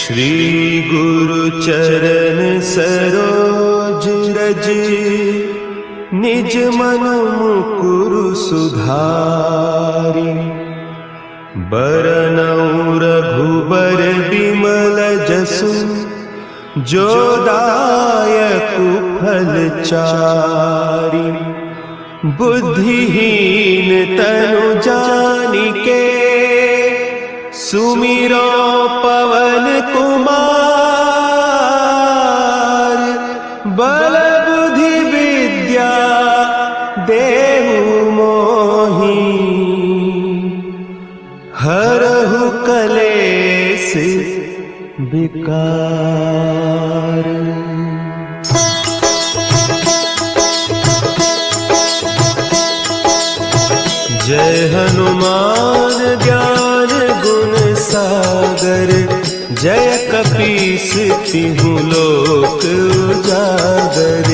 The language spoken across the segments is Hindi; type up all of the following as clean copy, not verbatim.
श्री गुरु चरण सरोज रज, निज मन मुकुरु सुधारि। बरनउँ रघुबर बिमल जसु, जो दायकु फल चारि। बुद्धिहीन तनु जानिके, सुमिरो पवन कुमार। बल बुद्धि विद्या देहु मोहि, हरहु कलेस विकार। जय हनुमान ज्ञान गुण सागर, जय कपीस तिहु लोक उजागर।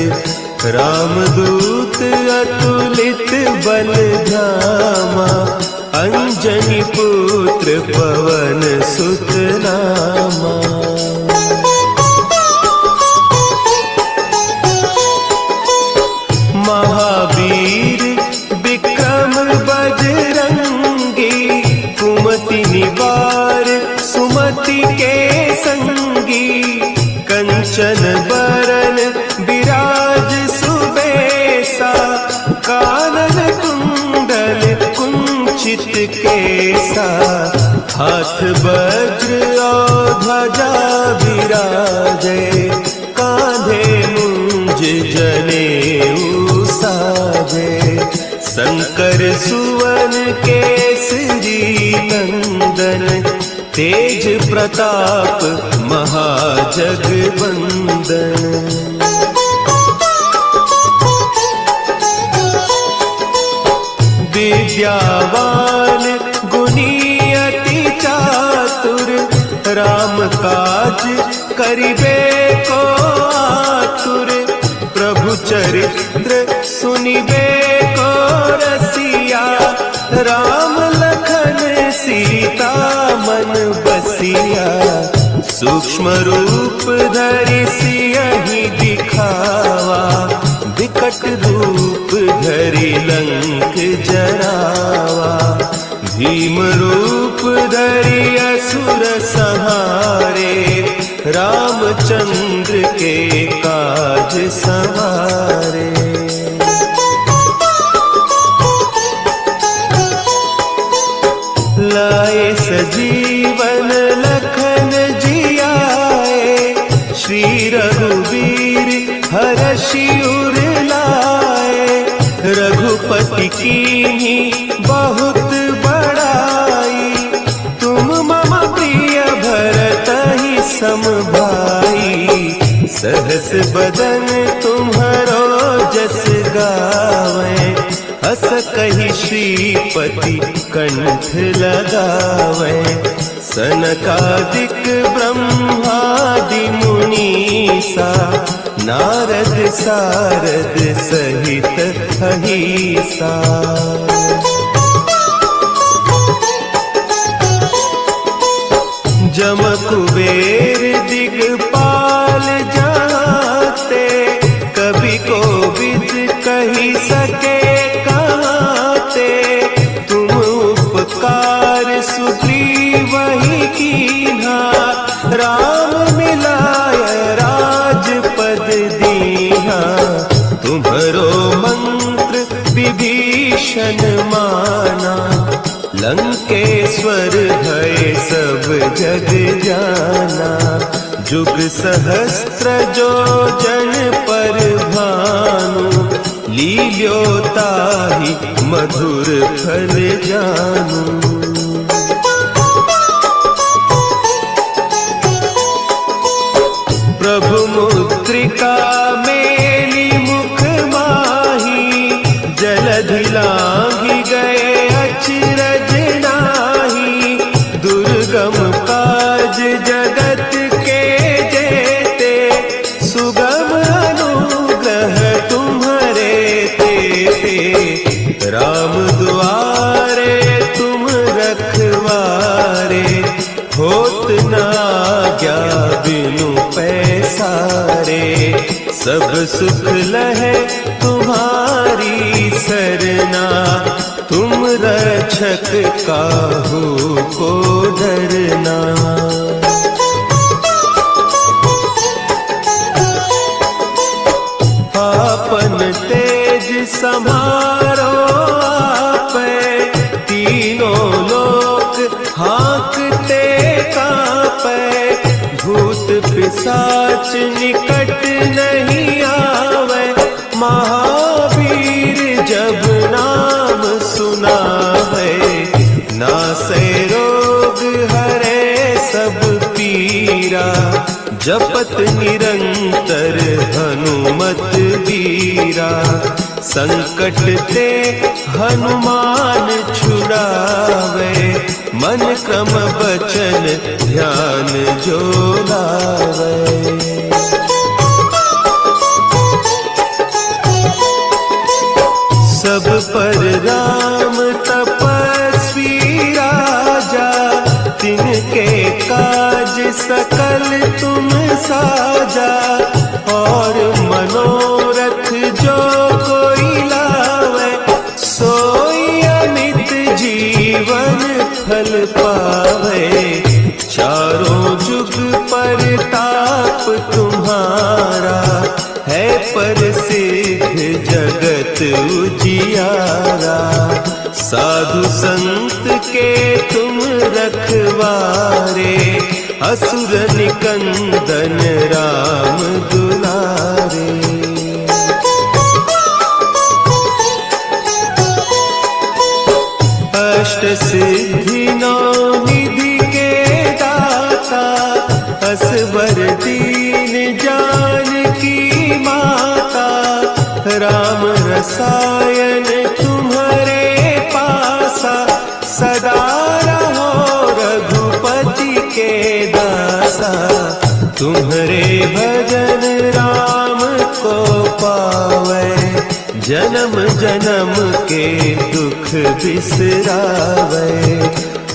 रामदूत अतुलित बल धामा, अंजनी पुत्र पवन सुत नामा। महावीर विक्रम बजरंगी, कुमति निवार सुमति के संगी। कंचन बरन विराज सुबेसा, कानन कुंडल कुंचित केसा। हाथ वज्र और ध्वजा विराजे, कांधे मुंज जनेऊ साजे। शंकर सुवन केसरी नंदन, तेज प्रताप महाजगवंदन। विद्यावान गुणी अति चातुर, राम काज करिबे को आतुर। प्रभु चरित्र सुनिबे को रसिया, राम लखन सीता मन बसिया। सूक्ष्म रूप धरि सियहि दिखावा, विकट रूप धरि लंक जरावा। भीम रूप धरि असुर संहारे, रामचंद्र के काज सवारे। लाए सजीवन लखन जियाए, श्री रघुवीर हरषि उर लाए। रघुपति कीन्ही बहुत बड़ाई, तुम मम प्रिय भरतहि सम भाई। सहस बदन तुम्हरो जस गावें, हस कहि श्रीपति कंठ लगावें। सनकादिक ब्रह्मादि मुनीसा, नारद सारद सहित अहीसा। जम कुबेर दिगपाल जाते, कवि कोविद कहि सके कहते। तुम उपकार सुग्रीवहि कीन्हा, राम मिलाय राजपद दीन्हा। तुम्हरो मंत्र विभीषण माना, लंकेश्वर भय सब जग जाना। जुग सहस्त्र जो जन पर भानु, लील्योताहि मधुर फल जानू। प्रभु मुद्रिका मेली मुख माही, जलधि लांघि गए अचरज नाही। दुर्गम काज जगत के जेते, सुगम अनुग्रह तुम्हरे तेते। राम दुआरे तुम रखवारे, होत न आज्ञा बिनु पैसारे, सब सुख लहे तुम्हारी सरना, तुम रक्षक काहू को डरना। आपन तेज समारो आपै, तीनों लोक हाँकते कांपै, भूत पिशाच निकट नहीं आवे, महावीर जब नाम सुनावे, नासै रोग हरे सब पीरा, जपत निरंतर हनुमत वीरा, संकट ते हनुमान छुड़ावे, मन क्रम बचन ध्यान जो लावे। सब पर राम तपस्वी राजा, तिनके काज सकल तुम साजा, और मनोरथ जो कोई लावे, सोई अमित जीवन फल पावे, चारों जुग परताप तुम्हारा, है प्रसिद्ध जगत उजियारा, साधु संत के तुम रखवारे, असुर निकंदन राम दुलारे। अष्ट सिद्धि नौ निधि के दाता, असवर दीन जानकी माता, राम रसायन तुम्हारे पासा, सदा रहो रघुपति के दासा, तुम्हारे भजन राम को पावे, जन्म जन्म के दुख बिसरावे,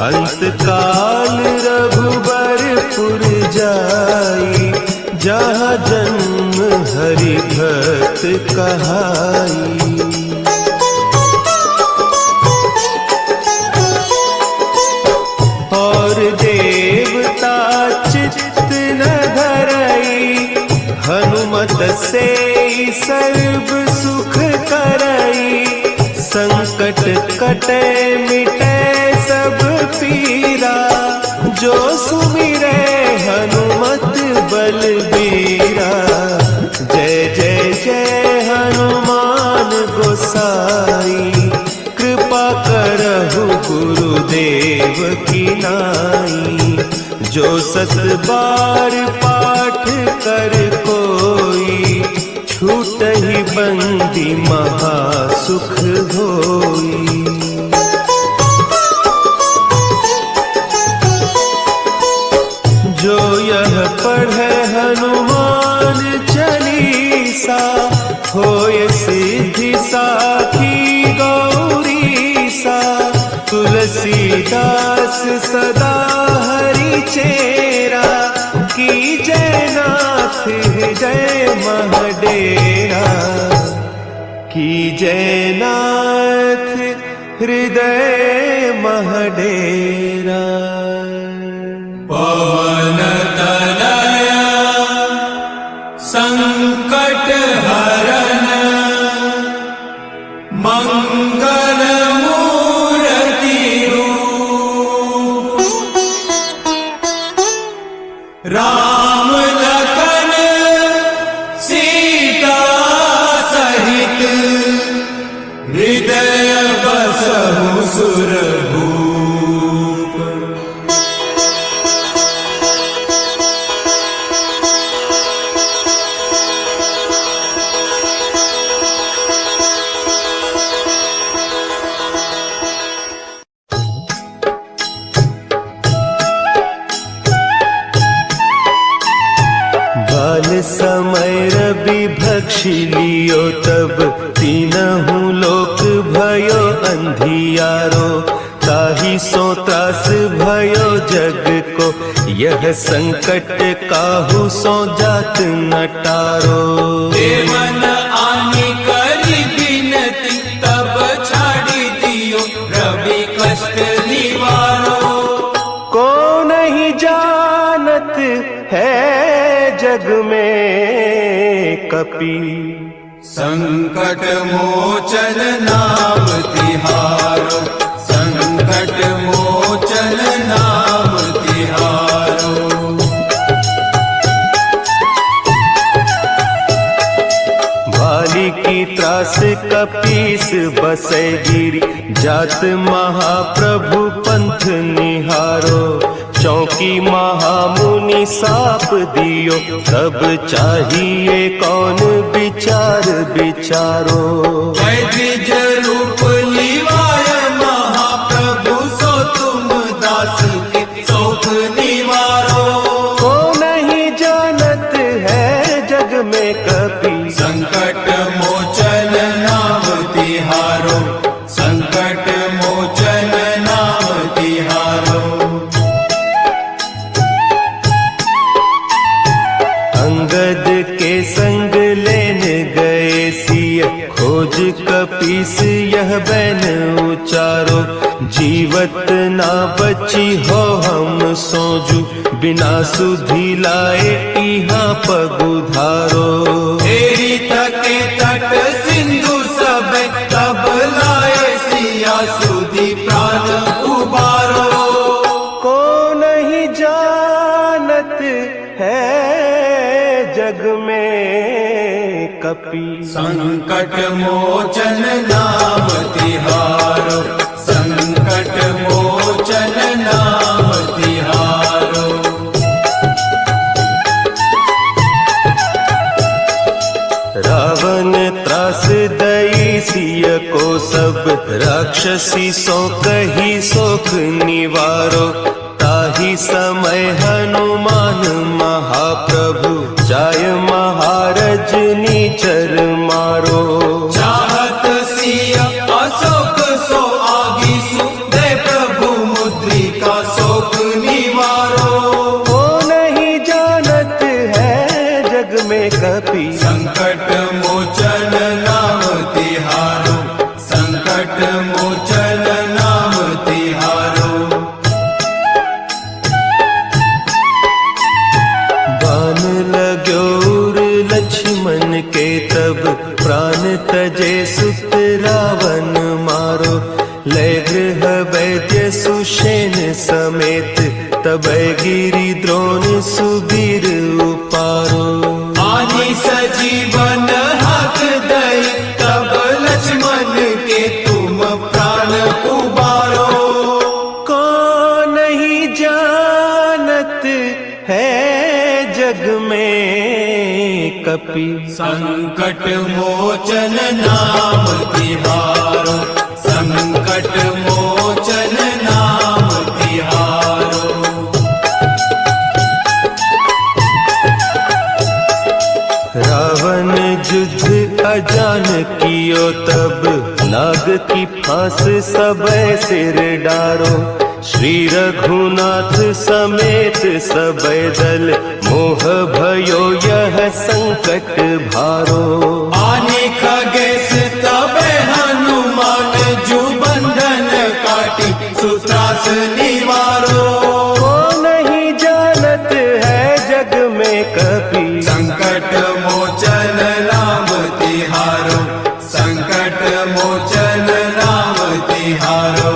अंत काल रघुबरपुर जाई, जहाँ जन्म हरि भक्त कहाई। और देवता चित्त न धरई, हनुमत से सर्व सुख करई, संकट कटे मिटे सब पीरा, जो सुमिरे हनुमत बलबीरा, जय जय जय हनुमान गोसाई, कृपा करहु गुरुदेव की नाई, जो सत बार पाठ कर कोई, छूटहि बंदी महा सुख होई। जो यह पढ़े हनुमान चालीसा, होय सिद्धि साखी गौरीसा, तुलसीदास सदा हरि चेरा, की जय नाथ हृदय महडेरा, की जय नाथ हृदय महडेरा। पवन तनय संकट हरन, मंगल मूर्ति रूप, राम लखन सीता सहित, हृदय बसहु सुरभूप। समय रवि भक्षि लियो, तब तीनहु लोक भयो अंधियारो, ताहि सो त्रास भयो जग को, यह संकट काहू सो जात न टारो। देवन आनी करी बिनती, तब छाड़ी दियो रवि कष्ट निवारो। को नहीं जानत है जग में कपि, संकट मोचन नाम तिहारो, संकट मोचन नाम तिहारो। भाली की त्रास कपीस बसै गिरी, जात महाप्रभु पंथ निहारो। चौकी महामुनि साप दियो, तब चाहिए कौन विचार विचारो। द्विज रूप लिवाय महाप्रभु, सो तुम दास के शोक निवारो। को नहीं जानत है जग में कपि, संकट मोचन नाम तिहारो, संकट मोचन नाम तिहारो। अंगद के संग लेन गए सिय, खोज कपीस यह बैन उचारो। जीवत ना बची हो हम सोजू, बिना सुधि लाए इहाँ पगुधारो। तेरी तके तट सिंधु सब, तब लाए सिया सुधि प्राण उबारो। को नहीं जानत है जग में कपि, संकट मोचन नाम तिहारो, संकट मोचन नाम तिहारो। रावण त्रास दई सिय को, सब राक्षसी सो कही सोख निवारो। ताही समय हनुमान महाप्रभु, जाय महारज नीचर मारो। चाहत सिय अशोक सो आगीसु, दे प्रभु मुद्रिका शोक निवारो। को नहीं जानत है जग में कपि, संकट मोचन नाम तिहारो, संकट मोचन नाम तिहारो। बान लाग्योर लक्ष्मण के, तब प्राण तजे सुत रावण मारो। लय गृह वैद्य सुषेण समेत, तब गिरि द्रोण सुबीर उपारो। आनी सजीवन हक दई, तब लक्ष्मण के तुम प्राण उबारो। को नहीं जानत है जग में कपि, संकट मोचन नाम तिहारो, संकट मोचन नाम तिहारो। रावण युद्ध अजान कियो, तब नाग की फांस सब सिर डारो। श्री रघुनाथ समेत सब दल, मोह भयो यह संकट भारो। आने खगेश तब हनुमान, जू बंधन काटी सुत्रास निवारो। को नहीं जानत है जग में कपि, संकट मोचन नाम तिहारो, संकट मोचन नाम तिहारो।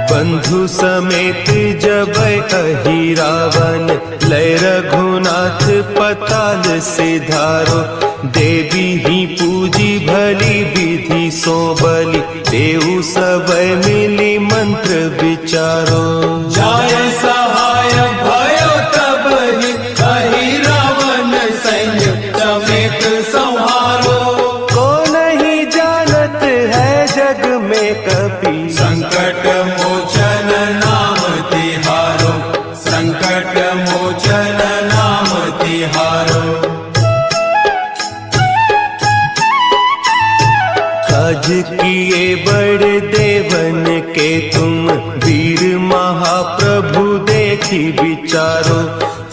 बंधु समेत जब अहि रावण, लय रघुनाथ पताल सिधारो। देवी ही पूजी भली विधि सो बलि, देव सब मिली मंत्र विचारो। जाय सहाय भयो तब ही, अहि रावण सैन्य समेत संहारो। को नहीं जानत है जग में कपि, संकट मोचन नाम तिहारो, संकट मोचन नाम तिहारो। काज किए बड़ देवन के तुम वीर महाप्रभु देखी विचारो,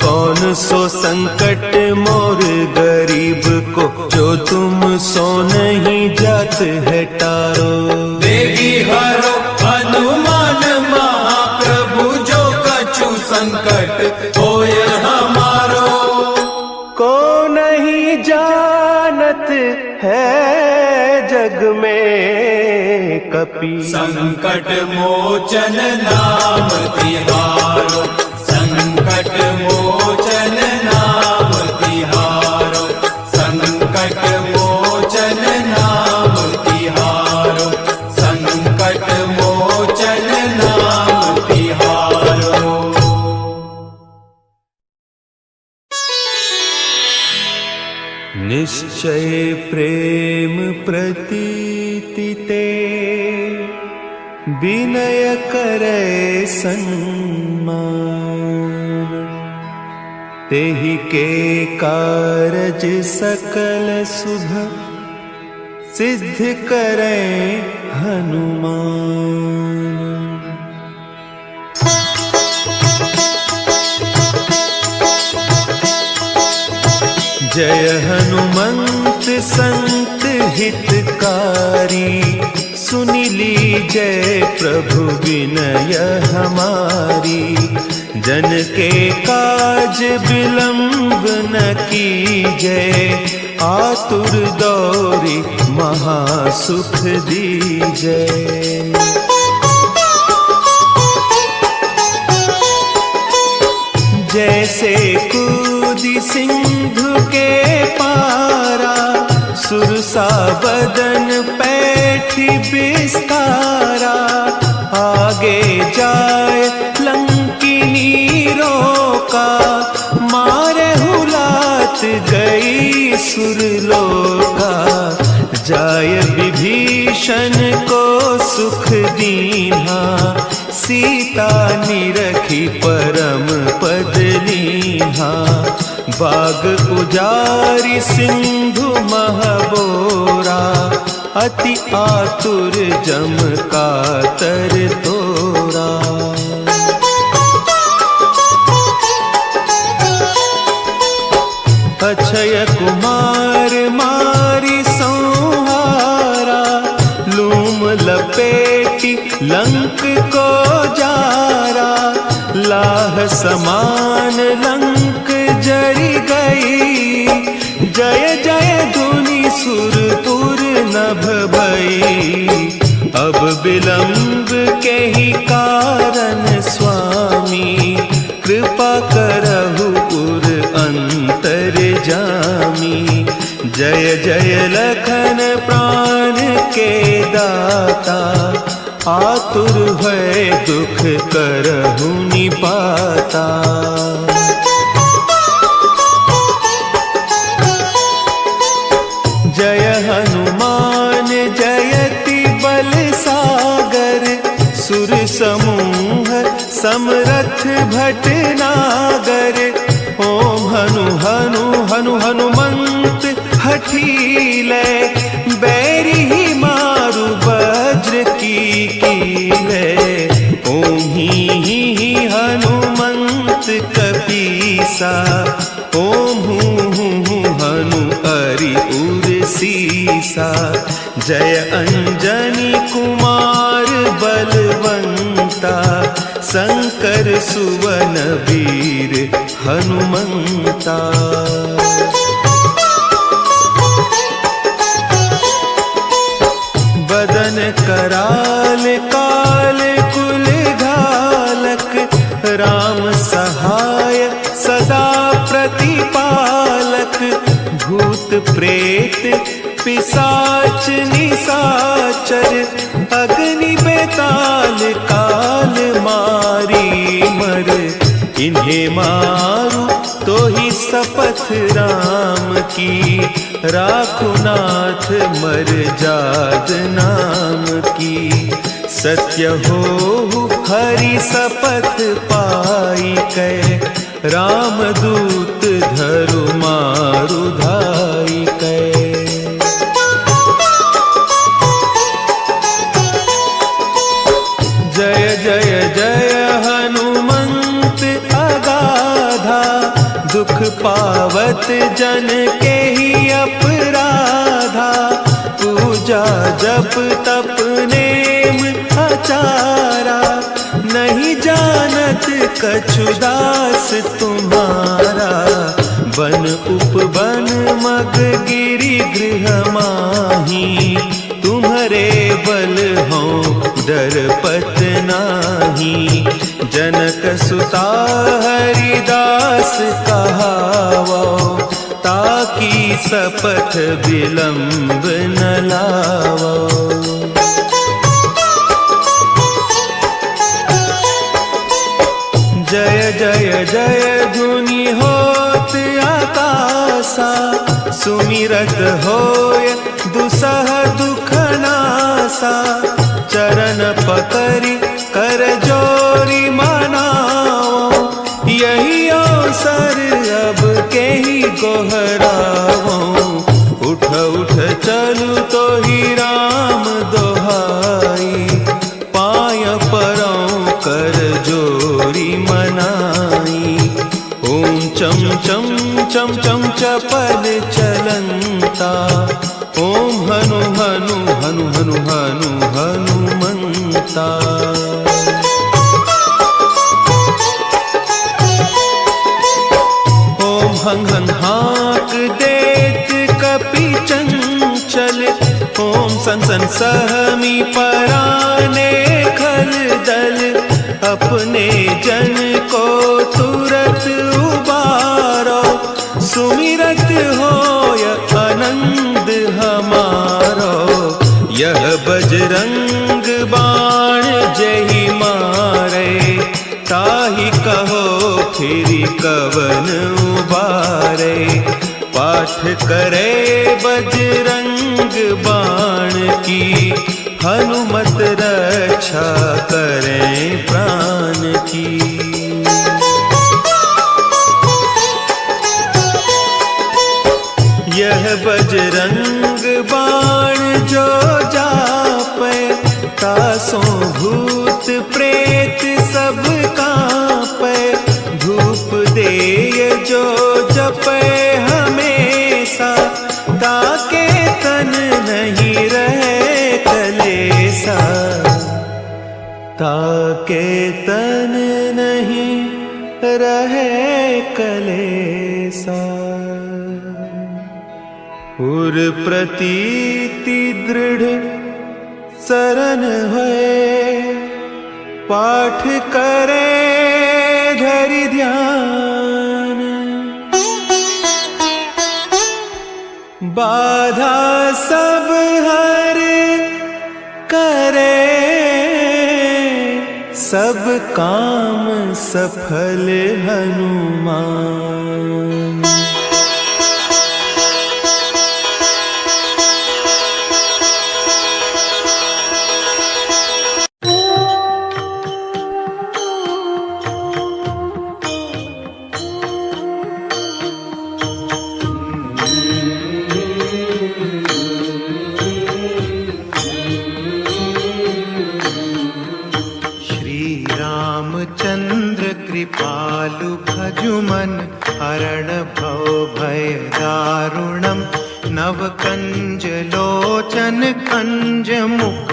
कौन सो संकट मोर गरीब को, जो तुम सो नहीं जात है टारो। देवी हरो हनुमान महाप्रभु, जो कछु संकट होय हमारो। को नहीं जानत है जग में कपि, संकट मोचन नाम तिहारो, संकट मोचन नाम तिहारो, संकट मोचन नाम तिहारो, संकट मोचन नाम तिहारो। निश्चय प्रेम प्रतीति ते, विनय करे सन्मान, तेहि के कारज सकल शुभ, सिद्ध करे हनुमान। जय हनुमंत संत हितकारी, सुनि लीजय प्रभु विनय हमारी। जन के काज विलंब न कीजय, आतुर दौरी महासुख दीजय। जैसे कूदी सिंधु के पारा, सुरसा बदन पैठी बिस्तारा। आगे जाए लंकिनी रोका, मारे हुलात गई सुरलोका। जाय विभीषण को सुख दीन्हा, सीता निरखी परम पद लीन्हा। बाग उजारी सिंधु महबोरा, अति आतुर जम कातर तोरा। अक्षय कुमार मारी संहारा, लूम लपेटी लंक को जारा। लाह समान लंक जरी गई, जय जय धुनि सुरपुर नभ भई। अब विलंब के ही कारण स्वामी, कृपा करहु पुर अंतर जामी। जय जय लखन प्राण के दाता, आतुर है दुख करहु निपाता। जय हनुमान जयति बल सागर, सुर समूह समरथ भटनागर। ओम हनु हनु हनु हनुमंत हठीले, बैरी ही मारु वज्र की कीले। ओम ही हनुमंत कपीसा, ओम हूँ हनु अरि उर सीसा। जय अंजनी कुमार बलवंता, शंकर सुवन वीर हनुमंता। बदन कराल काल कुल घालक, राम सहाय सदा प्रतिपालक। भूत प्रेत पिशाच निशाचर, अग्नि बेताल काल मारी मर। इन्हें मारू तो ही शपथ राम की, राखुनाथ मर जाद नाम की। सत्य हो हरि शपथ पाई कै, रामदूत धरु मारु धाई कै। पावत जन के ही अपराधा, पूजा जप तप नेम आचारा, नहीं जानत कछु दास तुम्हारा। बन उपवन मग गिरि गृह माही, तुम्हारे बल हो डरपत नाही। जनक सुता हरिदास कहावो, ताकि सपथ विलंब न लावो। जय जय जय धुनि होत आकाशा, सुमिरत होय दुसह दुख नासा। चरण पकड़ि कर जोरी मनाओ, यही अवसर अब के ही गोहराओ। उठ उठ चलू तो ही राम दोहाई, पाय परौ कर जोरी मनाई। ओम चम चम चम चम चपल चलंता, ओम हनु हनु हनु हनु हनु हनुमंता। ओम हंग हंग हाक देत कपि चंचल, ओम सन सन सहमी पराने खल दल। अपने जन को तुरत उबारो, सुमिरत होय आनंद हमारो। यह बजरंग बाण जहि मारे, ताहि कहो फिर कवन उबारे। पाठ करे बजरंग बाण की, हनुमत रक्षा करें प्राण की। यह बजरंग बाण जो जापे, तासों भूत प्रेत सब कांपे। धूप देय जो जपे हमेशा, ताके तन नहीं रहे कलेसा। ताके तन नहीं रहे कलेसा। उर प्रतीति दृढ़ शरण है, पाठ करे धरि ध्यान। बाधा सब हर करे, सब काम सफल हनुमान। कृपालु भजुमन हरण भव भय दारुणम। नव कंज लोचन कंज मुख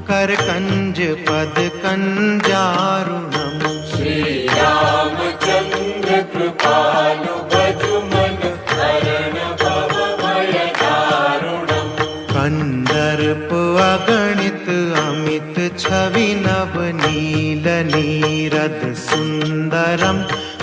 कर कंज पद कंजारुणम। श्री रामचंद्र कृपालु भजुमन हरण भव भय दारुणम। कंदर्प अगणित अमित छवि नव नील नीरद सुंदरम।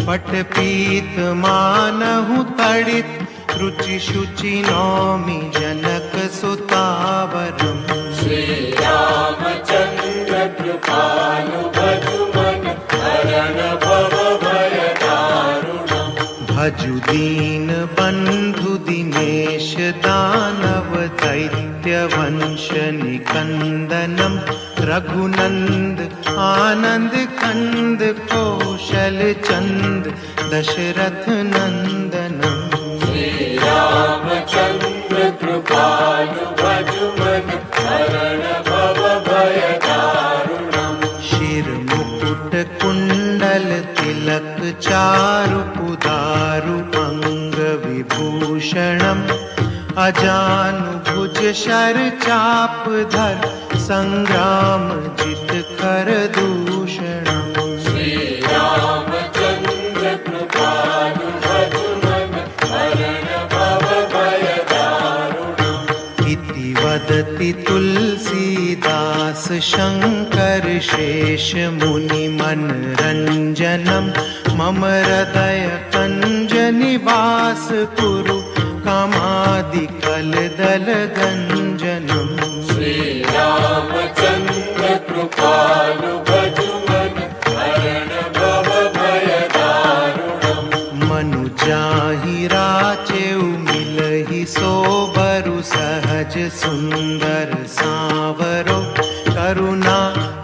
पटपीत मानहु तड़ित रुचि शुचि नौमि जनक सुतावरम। श्री रामचंद्र कृपालु भजुमन हरण भव भय दारुणम। भजु दीन बंधु दिनेश दानव दैत्य वंश निकंदनम। रघुनंद आनंद कंद कौशल चंद दशरथ नंदनम। श्री रामचंद्र कृपालु भजुमन हरण भव भय दारुणम। शिर मुकुट कुंडल तिलक चारु पुदारु अंग विभूषणम् अजानुभुज शर चाप धर संग्राम जित कर दूषणम् श्री रामचंद्र कृपालु भजुमन हरण भव भय दारुणम् इति वदति तुलसीदास शंकर शेष मुनि मनरंजनम् मम हृदय कंज निवास कुरु कामादि कलदल गंजनम् श्री रामचंद्र कृपालु भजुमन हरण भव भय दारुणम् मनुजाहि राचेउ मिलहि सोबरु सहज सुंदर सांवरो करुणा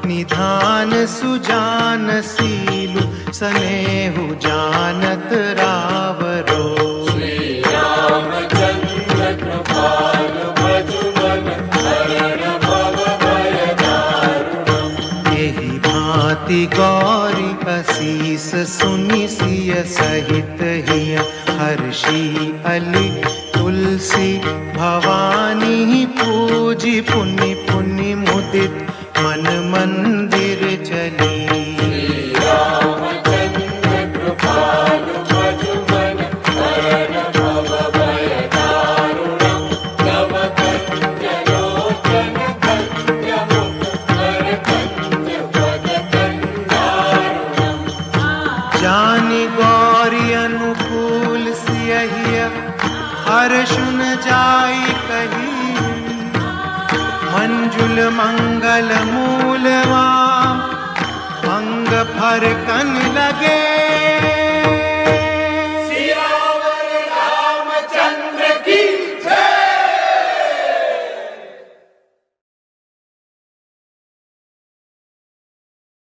निधान सुजान सीलु स्नेहु जानत रावरो श्री रामचंद्र कृपालु भजुमन हरण भव भय दारुणम् यही भांति गौरी असीस सुनि सिय सहित हिय हर्षि अली तुलसी भवानी पूजी पुनि पुनि मुदित मन मंदिर चली रामचंद्र कृपालु भजुमन हरण भव भय दारुणम् तव कंजलोचन कंजमुख कर कंज पद कंदारुणम् जानि गौरी अनुकूल सियहिय हर्षुन जाई कही मंजुल मंगल मूलवा अंग फर कन लगे